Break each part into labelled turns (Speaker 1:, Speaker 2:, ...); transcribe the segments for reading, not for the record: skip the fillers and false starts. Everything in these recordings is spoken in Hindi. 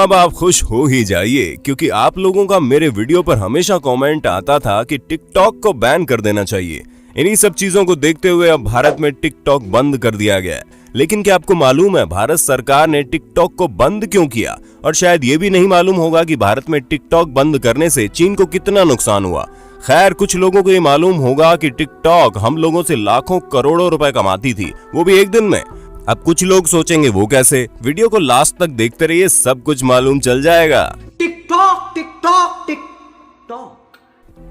Speaker 1: अब आप खुश हो ही जाइए क्योंकि आप लोगों का मेरे वीडियो पर हमेशा कमेंट आता था कि टिकटॉक को बैन कर देना चाहिए। इन्हीं सब चीजों को देखते हुए अब भारत में टिकटॉक बंद कर दिया गया है। लेकिन क्या आपको मालूम है भारत सरकार ने टिकटॉक को बंद क्यों किया? और शायद ये भी नहीं मालूम होगा कि भारत में टिकटॉक बंद करने से चीन को कितना नुकसान हुआ। खैर, कुछ लोगों को ये मालूम होगा कि टिकटॉक हम लोगों से लाखों करोड़ों रुपए कमाती थी, वो भी एक दिन में। अब कुछ लोग सोचेंगे वो कैसे? वीडियो को लास्ट तक देखते रहिए, सब कुछ मालूम चल जाएगा।
Speaker 2: TikTok TikTok TikTok.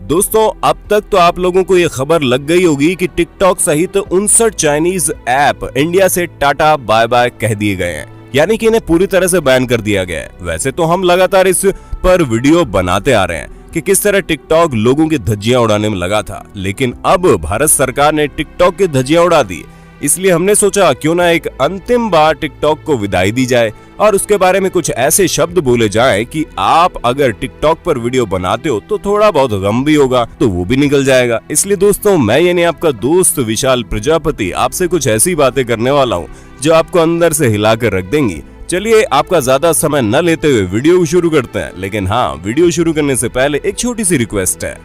Speaker 1: दोस्तों, अब तक तो आप लोगों को ये खबर लग गई होगी कि टिकटॉक सहित 59 चाइनीज ऐप इंडिया से टाटा बाय बाय कह दिए गए हैं, यानी कि इन्हें पूरी तरह से बैन कर दिया गया है। वैसे तो हम लगातार इस पर वीडियो बनाते आ रहे हैं कि किस तरह टिकटॉक लोगों की धज्जियां उड़ाने में लगा था, लेकिन अब भारत सरकार ने टिकटॉक की धज्जियां उड़ा दी। इसलिए हमने सोचा क्यों ना एक अंतिम बार टिकटॉक को विदाई दी जाए और उसके बारे में कुछ ऐसे शब्द बोले जाएं कि आप अगर टिकटॉक पर वीडियो बनाते हो तो थोड़ा बहुत गम भी होगा तो वो भी निकल जाएगा। इसलिए दोस्तों, मैं यानी आपका दोस्त विशाल प्रजापति आपसे कुछ ऐसी बातें करने वाला हूँ जो आपको अंदर से हिलाकर रख देंगी। चलिए, आपका ज्यादा समय न लेते हुए वीडियो शुरू करते हैं। लेकिन हाँ, वीडियो शुरू करने से पहले एक छोटी सी रिक्वेस्ट है।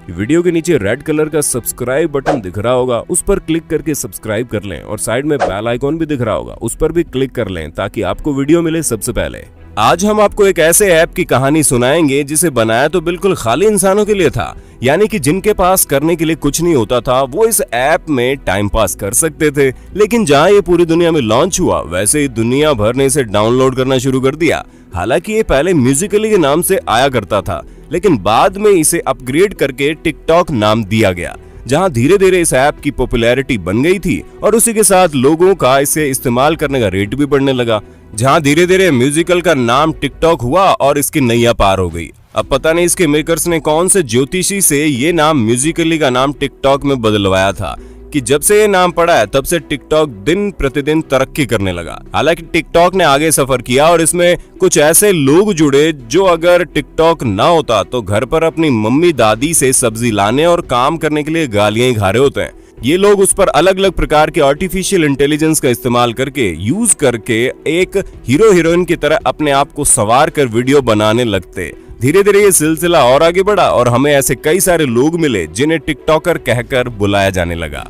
Speaker 1: वीडियो के नीचे रेड कलर का सब्सक्राइब बटन दिख रहा होगा, उस पर क्लिक करके सब्सक्राइब कर लें और साइड में बेल आइकॉन भी दिख रहा होगा, उस पर भी क्लिक कर लें ताकि आपको वीडियो मिले सबसे पहले। आज हम आपको एक ऐसे ऐप की कहानी सुनाएंगे जिसे बनाया तो बिल्कुल खाली इंसानों के लिए था, यानी कि जिनके पास करने के लिए कुछ नहीं होता था वो इस ऐप में टाइम पास कर सकते थे। लेकिन जहाँ ये पूरी दुनिया में लॉन्च हुआ वैसे ही दुनिया भर ने इसे डाउनलोड करना शुरू कर दिया। हालांकि ये पहले म्यूजिकली के नाम से आया करता था, लेकिन बाद में इसे अपग्रेड करके टिकटॉक नाम दिया गया, जहां धीरे धीरे इस ऐप की पॉपुलैरिटी बन गई थी और उसी के साथ लोगों का इसे इस्तेमाल करने का रेट भी बढ़ने लगा। जहां धीरे धीरे म्यूजिकल का नाम टिकटॉक हुआ और इसकी नैया पार हो गई। अब पता नहीं इसके मेकर्स ने कौन से ज्योतिषी से ये नाम म्यूजिकली का नाम टिकटॉक में बदलवाया था कि जब से ये नाम पड़ा है तब से टिकटॉक दिन प्रतिदिन तरक्की करने लगा। हालांकि टिकटॉक ने आगे सफर किया और इसमें कुछ ऐसे लोग जुड़े जो अगर टिकटॉक ना होता तो घर पर अपनी मम्मी दादी से सब्जी लाने और काम करने के लिए गालियां ही खा रहे होते हैं। ये लोग उस पर अलग अलग प्रकार के आर्टिफिशियल इंटेलिजेंस का इस्तेमाल करके यूज करके एक हीरो हीरोइन की तरह अपने आप को संवार कर वीडियो बनाने लगते। धीरे धीरे ये सिलसिला और आगे बढ़ा और हमें ऐसे कई सारे लोग मिले जिन्हें टिकटॉकर कहकर बुलाया जाने लगा।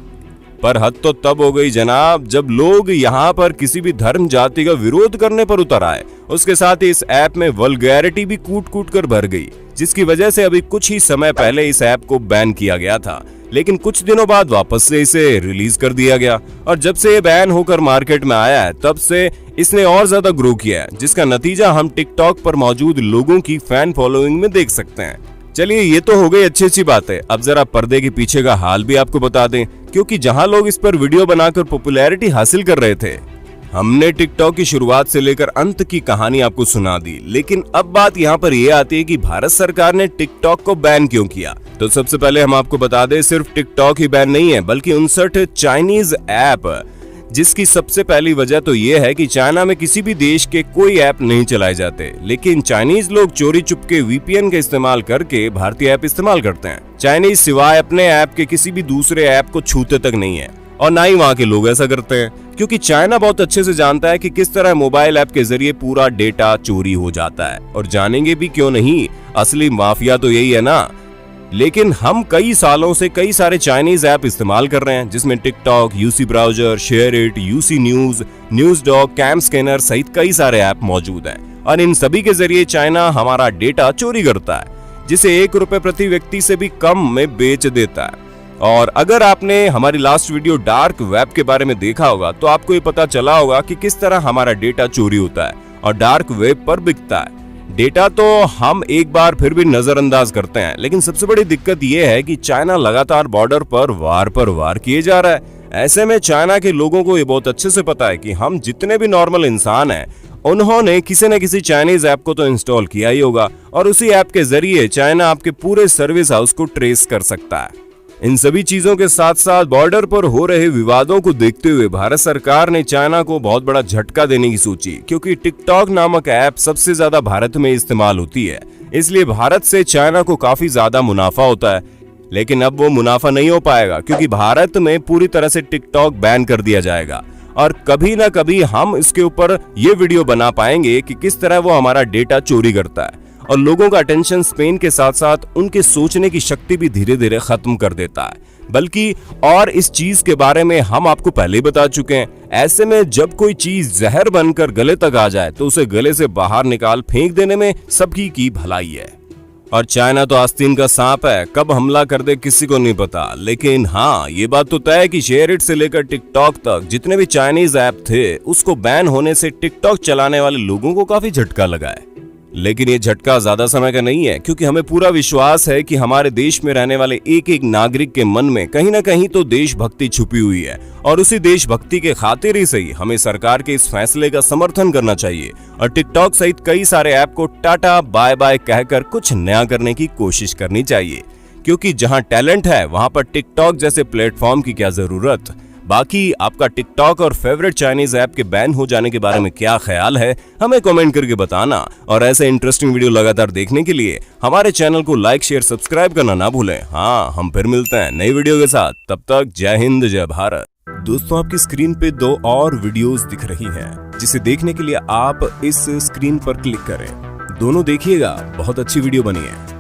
Speaker 1: पर हद तो तब हो गई जनाब जब लोग यहाँ पर किसी भी धर्म जाति का विरोध करने पर उतर आए। उसके साथ ही इस ऐप में वल्गैरिटी भी कूट कूट कर भर गई, जिसकी वजह से अभी कुछ ही समय पहले इस ऐप को बैन किया गया था, लेकिन कुछ दिनों बाद वापस से इसे रिलीज कर दिया गया। और जब से ये बैन होकर मार्केट में आया है तब से इसने और ज्यादा ग्रो किया है, जिसका नतीजा हम टिकटॉक पर मौजूद लोगों की फैन फॉलोइंग में देख सकते हैं। चलिए, ये तो हो गई अच्छी अच्छी बातें। अब जरा पर्दे के पीछे का हाल भी आपको बता दें, क्योंकि जहां लोग इस पर वीडियो बनाकर पॉपुलैरिटी हासिल कर रहे थे, हमने टिकटॉक की शुरुआत से लेकर अंत की कहानी आपको सुना दी। लेकिन अब बात यहाँ पर यह आती है कि भारत सरकार ने टिकटॉक को बैन क्यों किया। तो सबसे पहले हम आपको बता दें, सिर्फ टिकटॉक ही बैन नहीं है बल्कि 59 चाइनीज ऐप, जिसकी सबसे पहली वजह तो ये है कि चाइना में किसी भी देश के कोई ऐप नहीं चलाए जाते, लेकिन चाइनीज लोग चोरी चुपके वीपीएन का इस्तेमाल करके भारतीय ऐप इस्तेमाल करते हैं। चाइनीज सिवाय अपने ऐप के किसी भी दूसरे ऐप को छूते तक नहीं है और ना ही वहाँ के लोग ऐसा करते हैं, क्योंकि चाइना बहुत अच्छे से जानता है कि किस तरह मोबाइल ऐप के जरिए पूरा डेटा चोरी हो जाता है। और जानेंगे भी क्यों नहीं, असली माफिया तो यही है ना। लेकिन हम कई सालों से कई सारे चाइनीज ऐप इस्तेमाल कर रहे हैं, जिसमें TikTok, UC Browser, SHAREit, UC News, NewsDog, CamScanner सहित कई सारे ऐप मौजूद हैं। और इन सभी के जरिए चाइना हमारा डेटा चोरी करता है, जिसे 1 रुपए प्रति व्यक्ति से भी कम में बेच देता है। और अगर आपने हमारी लास्ट वीडियो डार्क वेब के बारे में देखा होगा तो आपको ये पता चला होगा कि किस तरह हमारा डेटा चोरी होता है और डार्क वेब पर बिकता है। डेटा तो हम एक बार फिर भी नजरअंदाज करते हैं, लेकिन सबसे बड़ी दिक्कत यह है कि चाइना लगातार बॉर्डर पर वार किए जा रहा है। ऐसे में चाइना के लोगों को ये बहुत अच्छे से पता है कि हम जितने भी नॉर्मल इंसान हैं, उन्होंने किसी न किसी चाइनीज ऐप को तो इंस्टॉल किया ही होगा और उसी ऐप के जरिए चाइना आपके पूरे सर्विस हाउस को ट्रेस कर सकता है। इन सभी चीजों के साथ साथ बॉर्डर पर हो रहे विवादों को देखते हुए भारत सरकार ने चाइना को बहुत बड़ा झटका देने की सोची, क्योंकि टिकटॉक नामक ऐप सबसे ज्यादा भारत में इस्तेमाल होती है। इसलिए भारत से चाइना को काफी ज्यादा मुनाफा होता है। लेकिन अब वो मुनाफा नहीं हो पाएगा, क्योंकि भारत में पूरी तरह से टिकटॉक बैन कर दिया जाएगा और कभी ना कभी हम इसके ऊपर ये वीडियो बना पाएंगे कि किस तरह वो हमारा डेटा चोरी करता है और लोगों का अटेंशन स्पेन के साथ साथ उनके सोचने की शक्ति भी धीरे धीरे खत्म कर देता है। बल्कि और इस चीज के बारे में हम आपको पहले ही बता चुके हैं। ऐसे में जब कोई चीज जहर बनकर गले तक आ जाए तो उसे गले से बाहर निकाल फेंक देने में सबकी की भलाई है। और चाइना तो आस्तीन का सांप है, कब हमला कर दे किसी को नहीं पता। लेकिन हाँ, ये बात तो तय है कि शेयरइट से लेकर टिकटॉक तक जितने भी चाइनीज ऐप थे उसको बैन होने से टिकटॉक चलाने वाले लोगों को काफी झटका लगा है। लेकिन ये झटका ज्यादा समय का नहीं है, क्योंकि हमें पूरा विश्वास है कि हमारे देश में रहने वाले एक एक नागरिक के मन में कहीं ना कहीं तो देशभक्ति छुपी हुई है और उसी देशभक्ति के खातिर ही सही हमें सरकार के इस फैसले का समर्थन करना चाहिए और टिकटॉक सहित कई सारे ऐप को टाटा बाय बाय कहकर कुछ नया करने की कोशिश करनी चाहिए। क्योंकि जहां टैलेंट है वहां पर टिकटॉक जैसे प्लेटफॉर्म की क्या जरूरत। बाकी आपका टिकटॉक और फेवरेट चाइनीज ऐप के बैन हो जाने के बारे में क्या ख्याल है, हमें कमेंट करके बताना। और ऐसे इंटरेस्टिंग वीडियो लगातार देखने के लिए हमारे चैनल को लाइक शेयर सब्सक्राइब करना ना भूलें। हाँ, हम फिर मिलते हैं नई वीडियो के साथ, तब तक जय हिंद जय भारत। दोस्तों, आपकी स्क्रीन पे 2 और वीडियोस दिख रही हैं, जिसे देखने के लिए आप इस स्क्रीन पर क्लिक करें। दोनों देखिएगा, बहुत अच्छी वीडियो बनी है।